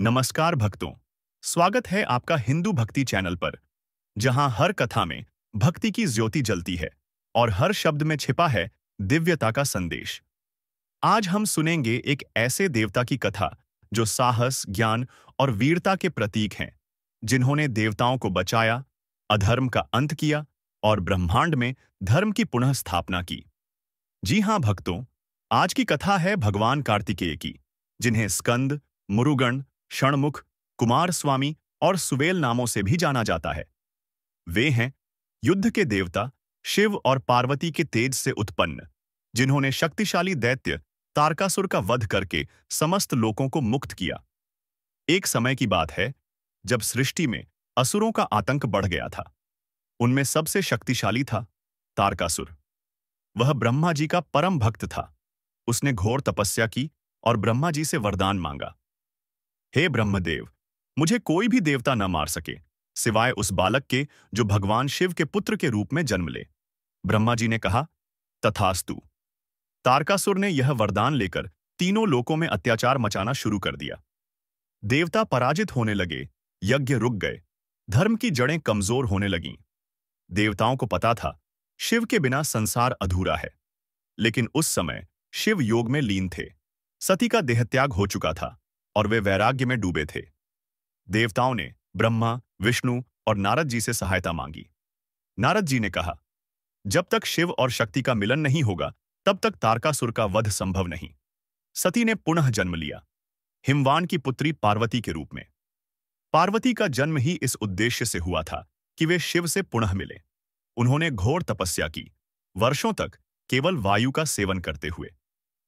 नमस्कार भक्तों, स्वागत है आपका हिंदू भक्ति चैनल पर, जहां हर कथा में भक्ति की ज्योति जलती है और हर शब्द में छिपा है दिव्यता का संदेश। आज हम सुनेंगे एक ऐसे देवता की कथा जो साहस, ज्ञान और वीरता के प्रतीक हैं, जिन्होंने देवताओं को बचाया, अधर्म का अंत किया और ब्रह्मांड में धर्म की पुनः स्थापना की। जी हां भक्तों, आज की कथा है भगवान कार्तिकेय की, जिन्हें स्कंद, मुरुगन, षणमुख, कुमारस्वामी और सुवेल नामों से भी जाना जाता है। वे हैं युद्ध के देवता, शिव और पार्वती के तेज से उत्पन्न, जिन्होंने शक्तिशाली दैत्य तारकासुर का वध करके समस्त लोकों को मुक्त किया। एक समय की बात है जब सृष्टि में असुरों का आतंक बढ़ गया था। उनमें सबसे शक्तिशाली था तारकासुर। वह ब्रह्मा जी का परम भक्त था। उसने घोर तपस्या की और ब्रह्मा जी से वरदान मांगा, हे ब्रह्मदेव, मुझे कोई भी देवता न मार सके सिवाय उस बालक के जो भगवान शिव के पुत्र के रूप में जन्म ले। ब्रह्मा जी ने कहा, तथास्तु। तारकासुर ने यह वरदान लेकर तीनों लोकों में अत्याचार मचाना शुरू कर दिया। देवता पराजित होने लगे, यज्ञ रुक गए, धर्म की जड़ें कमजोर होने लगीं। देवताओं को पता था शिव के बिना संसार अधूरा है, लेकिन उस समय शिव योग में लीन थे। सती का देहत्याग हो चुका था और वे वैराग्य में डूबे थे। देवताओं ने ब्रह्मा, विष्णु और नारद जी से सहायता मांगी। नारद जी ने कहा, जब तक शिव और शक्ति का मिलन नहीं होगा, तब तक तारकासुर का वध संभव नहीं। सती ने पुनः जन्म लिया, हिमवान की पुत्री पार्वती के रूप में। पार्वती का जन्म ही इस उद्देश्य से हुआ था कि वे शिव से पुनः मिले। उन्होंने घोर तपस्या की, वर्षों तक केवल वायु का सेवन करते हुए।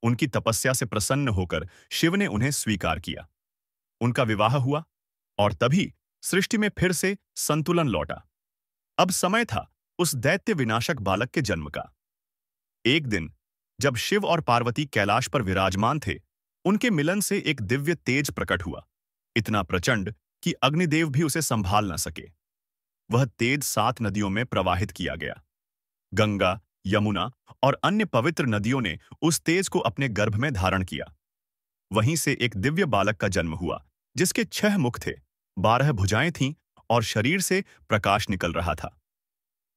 उनकी तपस्या से प्रसन्न होकर शिव ने उन्हें स्वीकार किया। उनका विवाह हुआ और तभी सृष्टि में फिर से संतुलन लौटा। अब समय था उस दैत्य विनाशक बालक के जन्म का। एक दिन जब शिव और पार्वती कैलाश पर विराजमान थे, उनके मिलन से एक दिव्य तेज प्रकट हुआ, इतना प्रचंड कि अग्निदेव भी उसे संभाल न सके। वह तेज 7 नदियों में प्रवाहित किया गया। गंगा, यमुना और अन्य पवित्र नदियों ने उस तेज को अपने गर्भ में धारण किया। वहीं से एक दिव्य बालक का जन्म हुआ, जिसके 6 मुख थे, 12 भुजाएं थीं और शरीर से प्रकाश निकल रहा था।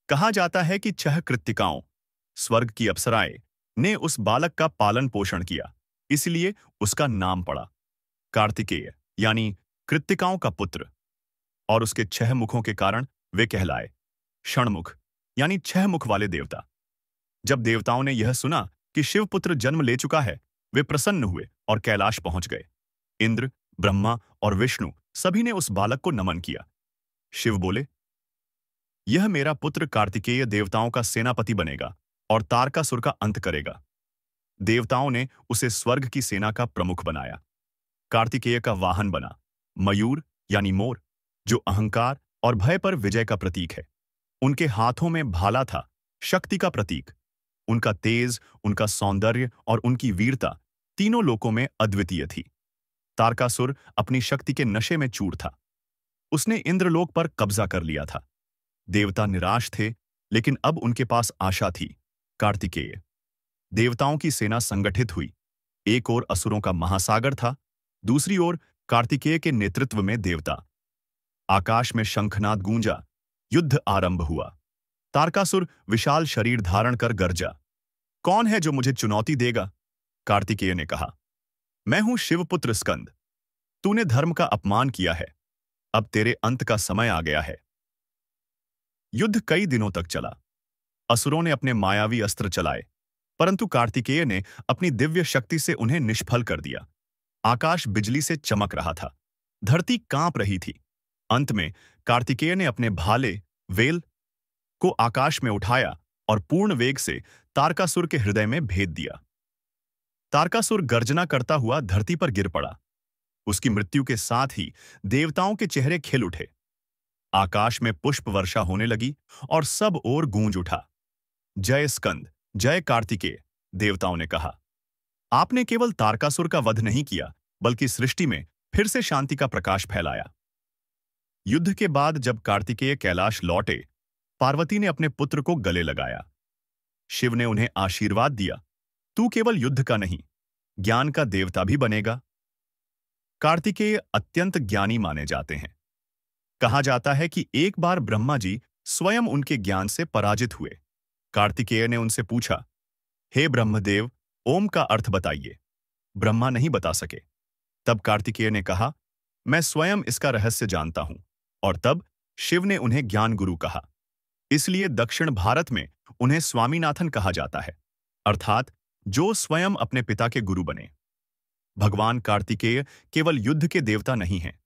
कहा जाता है कि 6 कृत्तिकाओं, स्वर्ग की अप्सराएं, ने उस बालक का पालन पोषण किया, इसलिए उसका नाम पड़ा कार्तिकेय, यानी कृत्तिकाओं का पुत्र। और उसके 6 मुखों के कारण वे कहलाए षणमुख, यानी 6 मुख वाले देवता। जब देवताओं ने यह सुना कि शिवपुत्र जन्म ले चुका है, वे प्रसन्न हुए और कैलाश पहुंच गए। इंद्र, ब्रह्मा और विष्णु सभी ने उस बालक को नमन किया। शिव बोले, यह मेरा पुत्र कार्तिकेय देवताओं का सेनापति बनेगा और तारकासुर का अंत करेगा। देवताओं ने उसे स्वर्ग की सेना का प्रमुख बनाया। कार्तिकेय का वाहन बना मयूर, यानी मोर, जो अहंकार और भय पर विजय का प्रतीक है। उनके हाथों में भाला था, शक्ति का प्रतीक। उनका तेज, उनका सौंदर्य और उनकी वीरता तीनों लोकों में अद्वितीय थी। तारकासुर अपनी शक्ति के नशे में चूर था। उसने इंद्रलोक पर कब्जा कर लिया था। देवता निराश थे, लेकिन अब उनके पास आशा थी, कार्तिकेय। देवताओं की सेना संगठित हुई। एक ओर असुरों का महासागर था, दूसरी ओर कार्तिकेय के नेतृत्व में देवता। आकाश में शंखनाद गूंजा, युद्ध आरंभ हुआ। तारकासुर विशाल शरीर धारण कर गरजा, कौन है जो मुझे चुनौती देगा? कार्तिकेय ने कहा, मैं हूं शिवपुत्र स्कंद। तूने धर्म का अपमान किया है, अब तेरे अंत का समय आ गया है। युद्ध कई दिनों तक चला। असुरों ने अपने मायावी अस्त्र चलाए, परंतु कार्तिकेय ने अपनी दिव्य शक्ति से उन्हें निष्फल कर दिया। आकाश बिजली से चमक रहा था, धरती कांप रही थी। अंत में कार्तिकेय ने अपने भाले वेल को आकाश में उठाया और पूर्ण वेग से तारकासुर के हृदय में भेद दिया। तारकासुर गर्जना करता हुआ धरती पर गिर पड़ा। उसकी मृत्यु के साथ ही देवताओं के चेहरे खिल उठे। आकाश में पुष्प वर्षा होने लगी और सब ओर गूंज उठा, जय स्कंद, जय कार्तिकेय। देवताओं ने कहा, आपने केवल तारकासुर का वध नहीं किया, बल्कि सृष्टि में फिर से शांति का प्रकाश फैलाया। युद्ध के बाद जब कार्तिकेय कैलाश लौटे, पार्वती ने अपने पुत्र को गले लगाया। शिव ने उन्हें आशीर्वाद दिया, तू केवल युद्ध का नहीं, ज्ञान का देवता भी बनेगा। कार्तिकेय अत्यंत ज्ञानी माने जाते हैं। कहा जाता है कि एक बार ब्रह्मा जी स्वयं उनके ज्ञान से पराजित हुए। कार्तिकेय ने उनसे पूछा, हे ब्रह्मदेव, ओम का अर्थ बताइए। ब्रह्मा नहीं बता सके। तब कार्तिकेय ने कहा, मैं स्वयं इसका रहस्य जानता हूं। और तब शिव ने उन्हें ज्ञान गुरु कहा। इसलिए दक्षिण भारत में उन्हें स्वामीनाथन कहा जाता है, अर्थात जो स्वयं अपने पिता के गुरु बने। भगवान कार्तिकेय केवल युद्ध के देवता नहीं हैं।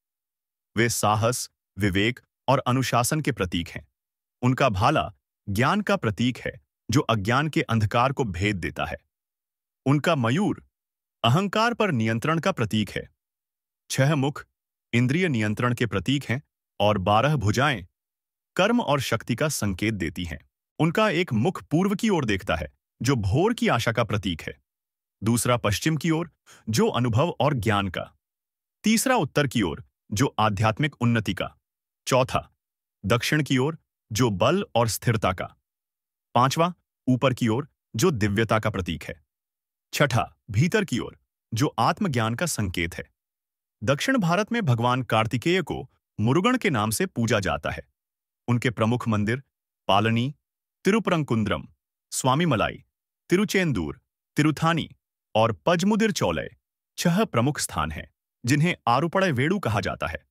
वे साहस, विवेक और अनुशासन के प्रतीक हैं। उनका भाला ज्ञान का प्रतीक है, जो अज्ञान के अंधकार को भेद देता है। उनका मयूर अहंकार पर नियंत्रण का प्रतीक है। 6 मुख इंद्रिय नियंत्रण के प्रतीक हैं और 12 भुजाएं कर्म और शक्ति का संकेत देती हैं। उनका एक मुख पूर्व की ओर देखता है, जो भोर की आशा का प्रतीक है। दूसरा पश्चिम की ओर, जो अनुभव और ज्ञान का। तीसरा उत्तर की ओर, जो आध्यात्मिक उन्नति का। चौथा दक्षिण की ओर, जो बल और स्थिरता का। पांचवा ऊपर की ओर, जो दिव्यता का प्रतीक है। छठा भीतर की ओर, जो आत्मज्ञान का संकेत है। दक्षिण भारत में भगवान कार्तिकेय को मुरुगन के नाम से पूजा जाता है। उनके प्रमुख मंदिर पालनी, तिरुपरंकुंद्रम, स्वामीमलाई, तिरुचेंदूर, तिरुथानी और पजमुदिर चौलय 6 प्रमुख स्थान हैं, जिन्हें आरुपड़य वेड़ु कहा जाता है।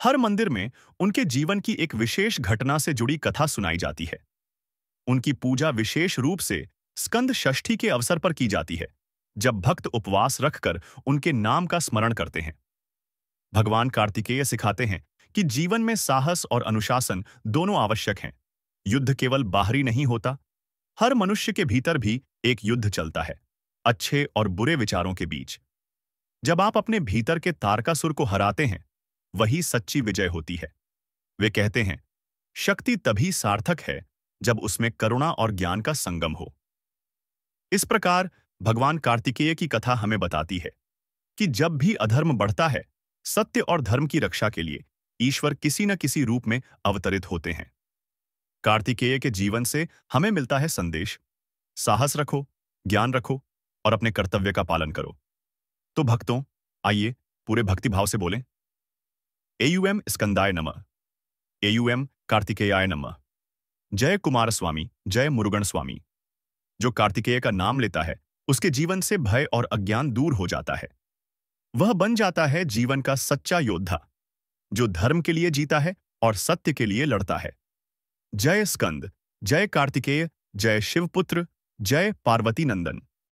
हर मंदिर में उनके जीवन की एक विशेष घटना से जुड़ी कथा सुनाई जाती है। उनकी पूजा विशेष रूप से स्कंद षष्ठी के अवसर पर की जाती है, जब भक्त उपवास रखकर उनके नाम का स्मरण करते हैं। भगवान कार्तिकेय सिखाते हैं कि जीवन में साहस और अनुशासन दोनों आवश्यक हैं। युद्ध केवल बाहरी नहीं होता, हर मनुष्य के भीतर भी एक युद्ध चलता है, अच्छे और बुरे विचारों के बीच। जब आप अपने भीतर के तारकासुर को हराते हैं, वही सच्ची विजय होती है। वे कहते हैं, शक्ति तभी सार्थक है जब उसमें करुणा और ज्ञान का संगम हो। इस प्रकार भगवान कार्तिकेय की कथा हमें बताती है कि जब भी अधर्म बढ़ता है, सत्य और धर्म की रक्षा के लिए ईश्वर किसी न किसी रूप में अवतरित होते हैं। कार्तिकेय के जीवन से हमें मिलता है संदेश, साहस रखो, ज्ञान रखो और अपने कर्तव्य का पालन करो। तो भक्तों, आइए पूरे भक्तिभाव से बोलें, एयूएम स्कंदाय नमः, एयूएम कार्तिकेयाय नमः। जय कुमार स्वामी, जय मुरुगन स्वामी। जो कार्तिकेय का नाम लेता है, उसके जीवन से भय और अज्ञान दूर हो जाता है। वह बन जाता है जीवन का सच्चा योद्धा, जो धर्म के लिए जीता है और सत्य के लिए लड़ता है। जय स्कंद, जय कार्तिकेय, जय शिवपुत्र, जय पार्वती नंदन।